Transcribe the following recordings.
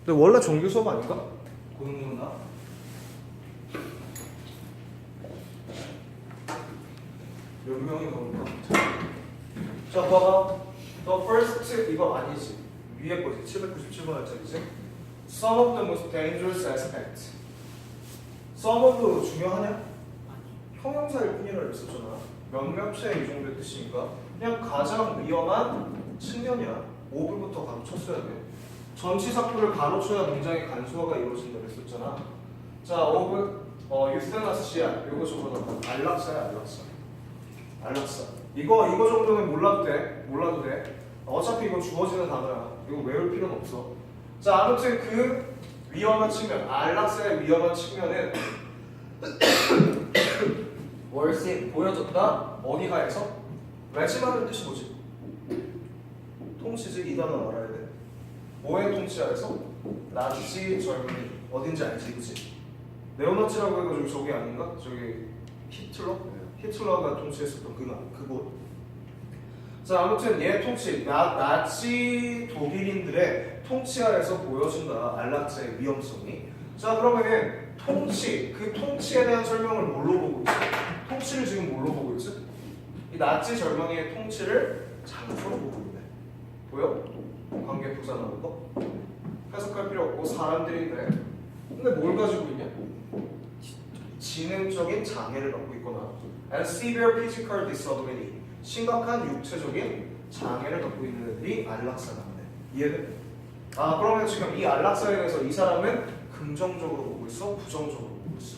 근데 원래 정규 수업 아닌가? 고등문화? 몇 명이 넘을까? 자, 봐봐. The first 이거 아니지. 위에 거지. 797번 할짜리지. Some of the most dangerous aspects. Some of 중요하냐? 형용사일 뿐이라 했었잖아. 몇몇의 이 정도의 뜻이니까 그냥 가장 위험한 측면이야. of부터 가로쳤어야 돼. 전치사구를 가로쳐야 문장의 간소화가 이루어진다고 했었잖아. 자, of 유스테나시아 이거 적어놔. 안락사야, 안락사. 이거 정도는 몰라도 돼. 어차피 이거 주어지는 단어야. 이거 외울 필요는 없어. 자, 아무튼 그 위험한 측면, 안락사의 위험한 측면은 월세 보여줬다. 어디 하에서? 외침하는 뜻이 뭐지? 통치지. 이 단어 알아야 돼. 뭐의 통치하에서? 나치 젊은이. 어딘지 알지, 그치? 네오나치라고 해가지고 저기 아닌가? 저기 히틀러? 히틀러가 통치했었던 그곳. 자, 아무튼 얘 통치, 나치 독일인들의 통치하에서 보여준다. 안락사의 위험성이. 자, 그러면은 통치, 그 통치에 대한 설명을 뭘로 보고 있어? 통치를 지금 뭘로 보고 있어? 이 나치 젊은이의 통치를 장소로 보고 있네. 보여? 관계 부사 나온 거? 해석할 필요 없고 사람들인데. 근데 뭘 가지고 있냐? 지능적인 장애를 갖고 있거나 and severe physical disability. 심각한 육체적인 장애를 갖고 있는 애들이 안락사가 있네. 이해돼? 아, 그러면 지금 이 안락사에 대해서 이 사람은 긍정적으로 보고 있어? 부정적으로 보고 있어?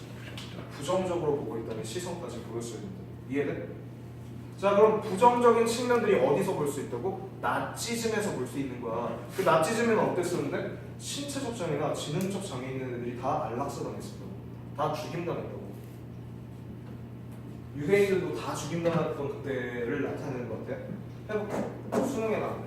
부정적으로 보고 있다는 시선까지 보였어야 된다. 이해돼? 자, 그럼 부정적인 측면들이 어디서 볼 수 있다고? 나치즘에서 볼 수 있는 거야. 그 나치즘에는 어땠었는데? 신체적 장애나 지능적 장애 있는 애들이 다 안락사 당했었다고. 다 죽임당했다고. 유대인들도 다 죽임당했던 그때를 나타내는 것 같아. 해볼게. 수능에 나왔네.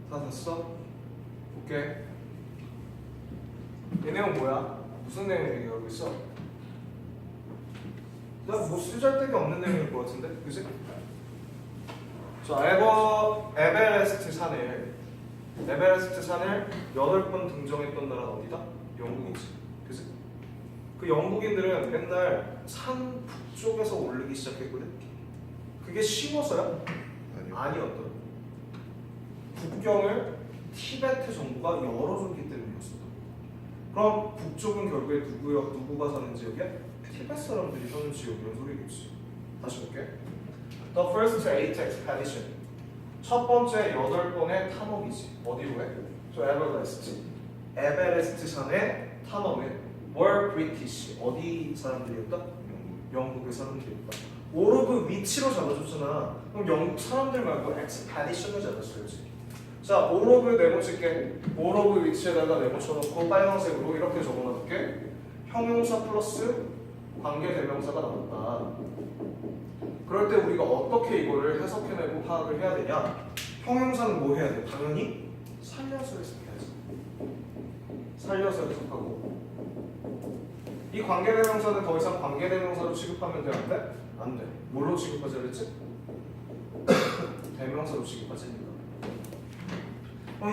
다 됐어? 오케이. 이 내용 뭐야? 무슨 내용 얘기하고 있어? 나 뭐 쓰잘데기 없는 내용일 것 같은데? 그치? 자, 에베레스트 산을 8번 등정했던 나라는 어디다? 영국이지. 그치? 그 영국인들은 맨날 산 북쪽에서 오르기 시작했거든? 그게 쉬워서야? 아니었더라. 국경을 티베트 정부가 열어줬기 때문이었어. 그럼 북쪽은 결국에 누구가 사는 지역이야? 티베트 사람들이 사는 지역이란 소리겠지. 다시 볼게. The first eight expedition. 첫 번째 8번의 탐험이지. 어디로 해? 저 에베레스트 산의 탐험은 were British. 어디 사람들이었다? 영국의 사람들이었다. 오로그 위치로 잡아줬잖아. 그럼 영국 사람들 말고 expedition을 잡았어야지. 자, 오로그 네모칠게. 오로그 위치에다가 네모 쳐놓고 빨간색으로 이렇게 적어놔둘게. 형용사 플러스 관계대명사가 나왔다. 그럴 때 우리가 어떻게 이거를 해석해내고 파악을 해야 되냐? 형용사는 뭐 해야 돼? 당연히 살려서 해석해야지. 살려서 해석하고. 이 관계대명사는 더 이상 관계대명사로 취급하면 돼? 안 돼? 안 돼. 뭘로 취급하자 그랬지? 대명사로 취급하자니까.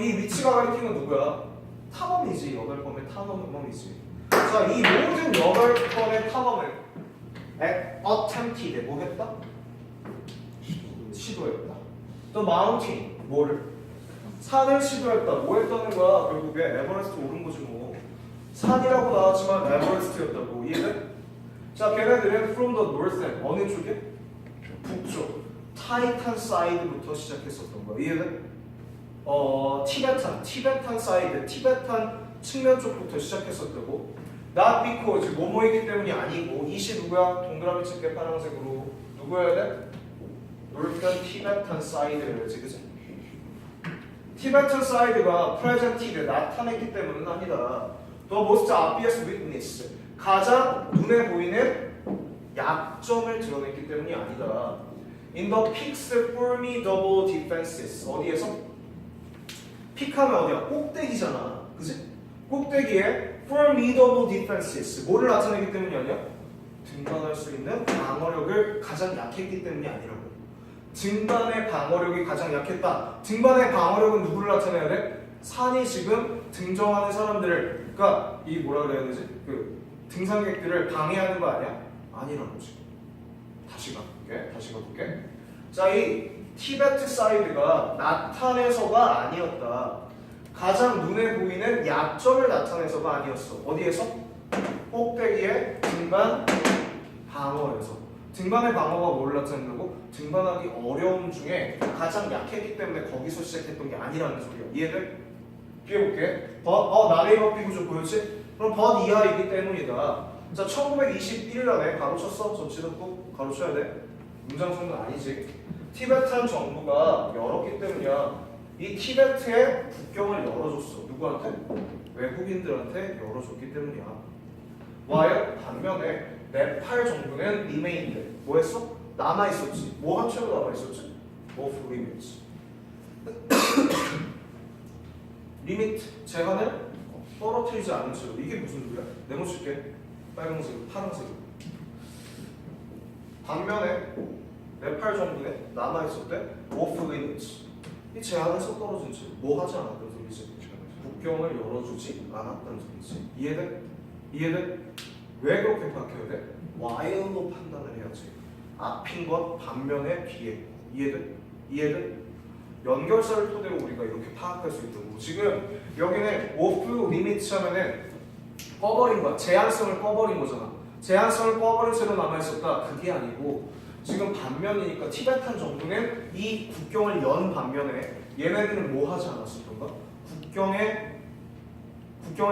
이 위치가 가리키는 누구야? 탐험이지. 8번의 탐험이지. 자, 이 모든 8번의 탐험은 attempted. 뭐 했다? 시도했다. 또 mountain. 뭐를? 산을 시도했다. 뭐 했다는 거야? 결국에 에버레스트 오른 거지 뭐. 산이라고 나왔지만 에버레스트였다고. 이해돼? 자, 걔네들은 from the north end. 어느 쪽에? 북쪽. 타이탄 사이드부터 시작했었던 거야. 이해돼? 티베탄 사이드, 티베탄 측면 쪽부터 시작했었다고. Not because 뭐뭐이기 때문이 아니고. 이시 누구야? 동그라미 칠게 파란색으로. 누구여야 돼? Northern 티베탄 사이드였지, 그치? 티베탄 사이드가 presented, 나타냈기 때문은 아니다. The most obvious weakness, 가장 눈에 보이는 약점을 드러냈기 때문이 아니다. In the peak's formidable defenses, 어디에서? 픽하면 어디야? 꼭대기잖아, 그치? 꼭대기에 formidable defenses, 뭐를 나타내기 때문이 아니야? 등반할 수 있는 방어력을 가장 약했기 때문이 아니라고. 등반의 방어력이 가장 약했다. 등반의 방어력은 누구를 나타내야 돼? 산이 지금 등정하는 사람들을, 그러니까 이 뭐라 그래야 되지? 그 등산객들을 방해하는 거 아니야? 아니라고 지금. 다시 가볼게. 자, 이 티베트 사이드가 나타내서가 아니었다. 가장 눈에 보이는 약점을 나타내서가 아니었어. 어디에서? 꼭대기의 등반 방어에서. 등반의 방어가 뭘 나타낸다고? 등반하기 어려움 중에 가장 약했기 때문에 거기서 시작했던 게 아니라는 소리야. 이해돼? 비워볼게. 나레이버 비구 좀 보였지? 그럼 벗 이하이기 때문이다. 자, 1921년에 가로쳤어? 접시놓고 가로쳐야 돼. 문장성은 아니지. 티베탄 정부가 열었기 때문이야. 이 티베트의 국경을 열어줬어. 누구한테? 외국인들한테 열어줬기 때문이야. 와요? 반면에 네팔 정부는 remained. 뭐 했어? 남아있었지. 뭐 한 채로 남아있었지? of limits. 리미트, 제한을 떨어뜨리지 않은 채로. 이게 무슨 소리야? 네모칠게. 빨간색, 파란색. 반면에 네팔 정부는 남아있었대 of limits. 이 제한에서 떨어진 채로. 뭐 하지 않았던 소리지? 국경을 열어주지 않았던 소리지. 이해돼? 왜 그렇게 바뀌어야 돼? while로 판단을 해야지. 앞인 것 반면에 비했고. 이해돼? 연결사를 토대로 우리가 이렇게 파악할 수 있던 거고. 지금 여기는 off limits 하면은 꺼버린 거야. 제한성을 꺼버린 거잖아. 제한성을 꺼버린 채로 남아있었다. 그게 아니고 지금 반면이니까 티베탄 정부는 이 국경을 연 반면에 얘네들은 뭐 하지 않았었던가? 국경을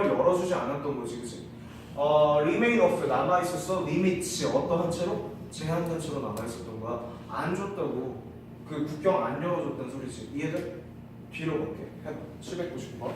열어주지 않았던 거지, 그치? remain of 남아있었어. limits 어떠한 채로? 제한된 채로 남아있었던 거야. 안 줬다고. 그 국경 안 열어줬다는 소리지. 이해돼? 뒤로 볼게. 해봐. 799번.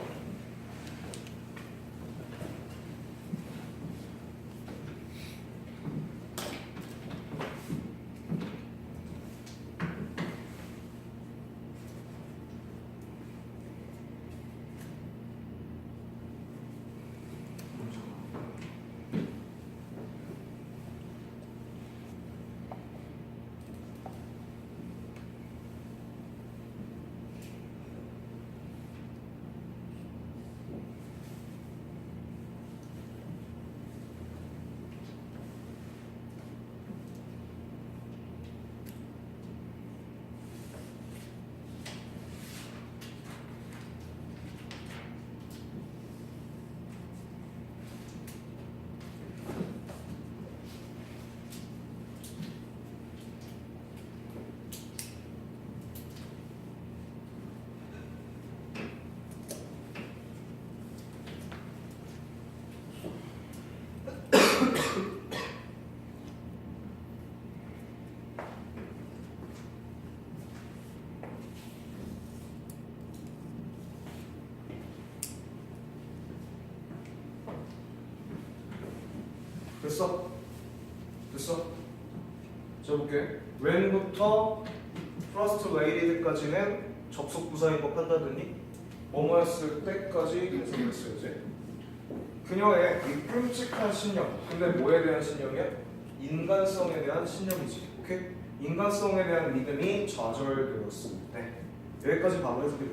됐어? 자 볼게. when부터 frustrated까지는 접속부사인 거 판단했니? 뭐뭐였을 때까지 계속했어야지. 그녀의 이 끔찍한 신념. 근데 뭐에 대한 신념이야? 인간성에 대한 신념이지. 오케이? 인간성에 대한 믿음이 좌절되었을 때. 여기까지 바로 해석이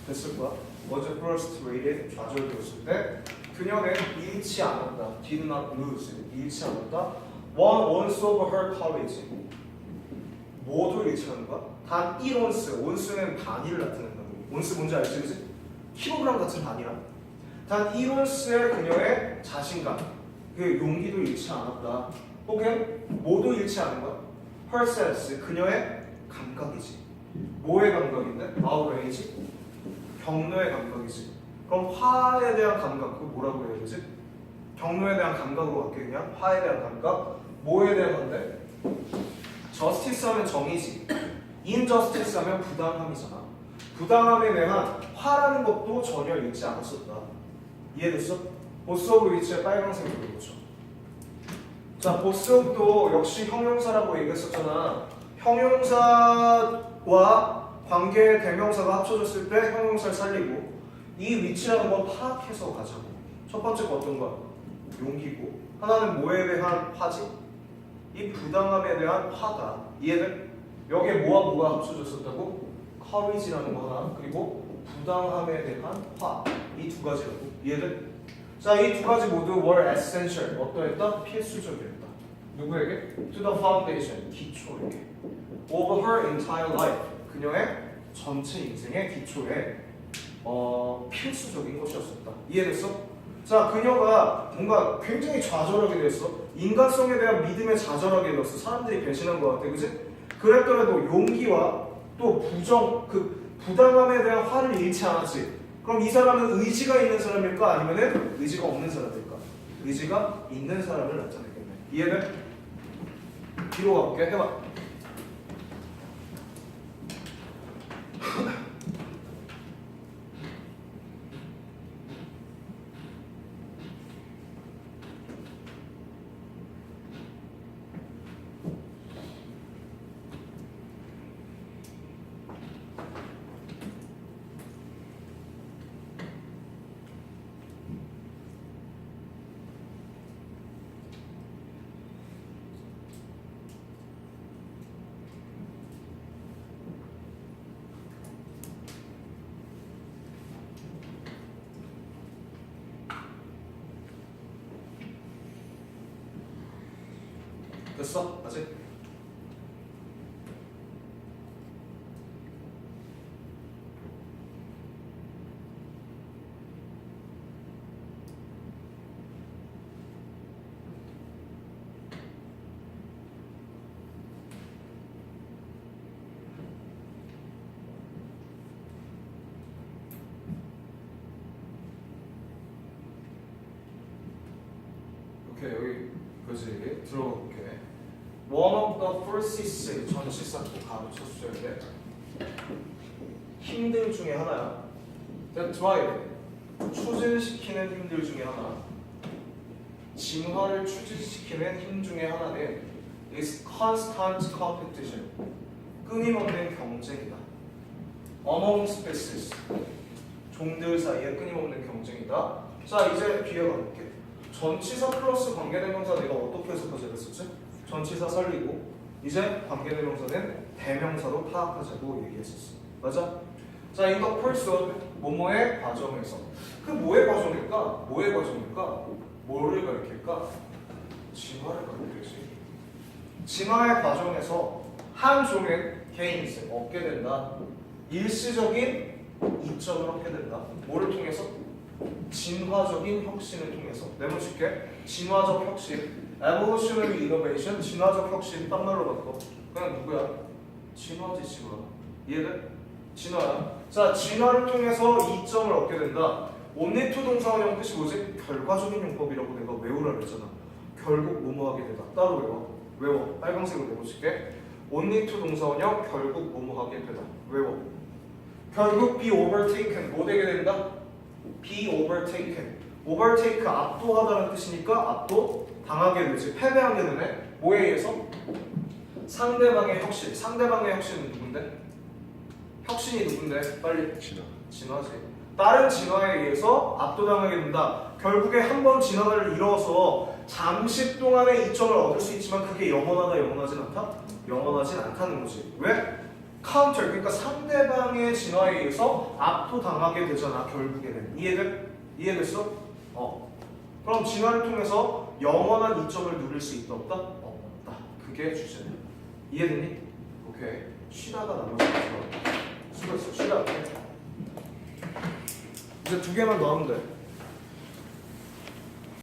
됐을 거야. 먼저 frustrated, 좌절되었을 때 그녀는 잃지 않았다. did not lose. 잃지 않았다. one ounce of her courage. 뭐도 잃지 않은 거야? 단 1온스. 온스는 단위를 나타낸다고. 온스 뭔지 알지? 그치? 킬로그램 같은 단위야. 단 이론스의 그녀의 자신감, 그 용기도 잃지 않았다. 혹은 모두 잃지 않은 것. Her sense, 그녀의 감각이지. 뭐의 감각인데? outrage, 경로의 감각이지. 그럼 화에 대한 감각, 그거 뭐라고 해야 되지? 경로에 대한 감각으로 갈게 그냥. 화에 대한 감각, 뭐에 대한 건데? justice 하면 정의지. injustice 하면 부당함이잖아. 부당함에 대한 화라는 것도 전혀 잃지 않았었다. 이해됐어? 보스 오브 위치의 빨간색으로 그렇죠. 자, 보스 오브도 역시 형용사라고 얘기했었잖아. 형용사와 관계 대명사가 합쳐졌을 때 형용사를 살리고 이 위치라는 건 파악해서 가자고. 첫 번째 거 어떤 거야? 용기고 하나는 뭐에 대한 화지? 이 부당함에 대한 화다. 이해돼? 여기에 뭐와 뭐가 합쳐졌었다고? courage라는 거 하나 그리고 부당함에 대한 화. 이 두 가지라고. 이해돼? 자, 이 두 가지 모두 were essential. 어떠했다? 필수적이었다. 누구에게? To the foundation. 기초에게. Of her entire life. 그녀의 전체 인생의 기초에 필수적인 것이었었다. 이해됐어? 자, 그녀가 뭔가 굉장히 좌절하게 됐어. 인간성에 대한 믿음에 좌절하게 되었어. 사람들이 배신한 것 같아, 그지? 그랬더라도 용기와 또 부당함에 대한 화를 잃지 않았지. 그럼 이 사람은 의지가 있는 사람일까? 아니면 의지가 없는 사람일까? 의지가 있는 사람을 나타내겠네. 이해돼? 뒤로 가볼게. 해봐. 됐어? 아직? 오케이, 여기 그지? 들어가 볼게. One of the forces 전치사 또 가로 쳐줘야 돼. 힘들 중에 하나야. That drive 추진시키는 힘들 중에 하나. 진화를 추진시키는 힘 중에 하나는 is constant competition. 끊임없는 경쟁이다. Among species 종들 사이에 끊임없는 경쟁이다. 자, 이제 뒤에 가볼게. 전치사 플러스 관계대명사 내가 어떻게 해석하자 그랬었지? 전치사 살리고 이제 관계대명사는 대명사로 파악하자고 얘기했었어. 맞아? 자, in the course of 뭐뭐의 과정에서 그 뭐의 과정일까? 뭐의 과정일까? 뭐를 가리킬까? 진화를 가리키지. 진화의 과정에서 한 종은 gains 얻게 된다. 일시적인 이점을 얻게 된다. 뭐를 통해서? 진화적인 혁신을 통해서. 네모칠게. 진화적 혁신. evolutionary innovation. 진화적 혁신. 딴 말로 바꿔. 그냥 누구야? 진화지, 진화. 이해돼? 진화야. 자, 진화를 통해서 이점을 얻게 된다. only to 동사원형 뜻이 뭐지? 결과적인 용법이라고 내가 외우라 그랬잖아. 결국 뭐뭐하게 되다. 따로 외워. 외워. 빨간색으로 내모칠게. only to 동사원형 결국 뭐뭐하게 되다. 외워. 결국 be overtaken. 뭐 되게 된다? be overtaken. overtake 압도하다는 뜻이니까 압도 당하게 되지. 패배하게 되네. 뭐에 의해서? 상대방의 혁신. 상대방의 혁신은 누군데? 혁신이 누군데? 빨리. 진화지. 다른 진화에 의해서 압도당하게 된다. 결국에 한 번 진화를 이뤄서 잠시 동안의 이점을 얻을 수 있지만 그게 영원하다, 영원하진 않다? 영원하진 않다는 거지. 왜? 카운터, 그러니까 상대방의 진화에 의해서 압도당하게 되잖아, 결국에는. 이해됐어? 그럼 진화를 통해서 영원한 이점을 누릴 수 있다, 없다? 없다. 그게 주제야. 이해됐니? 오케이. 쉬다가 나머지 수고했어. 쉬다. 이제 두 개만 더 하면 돼.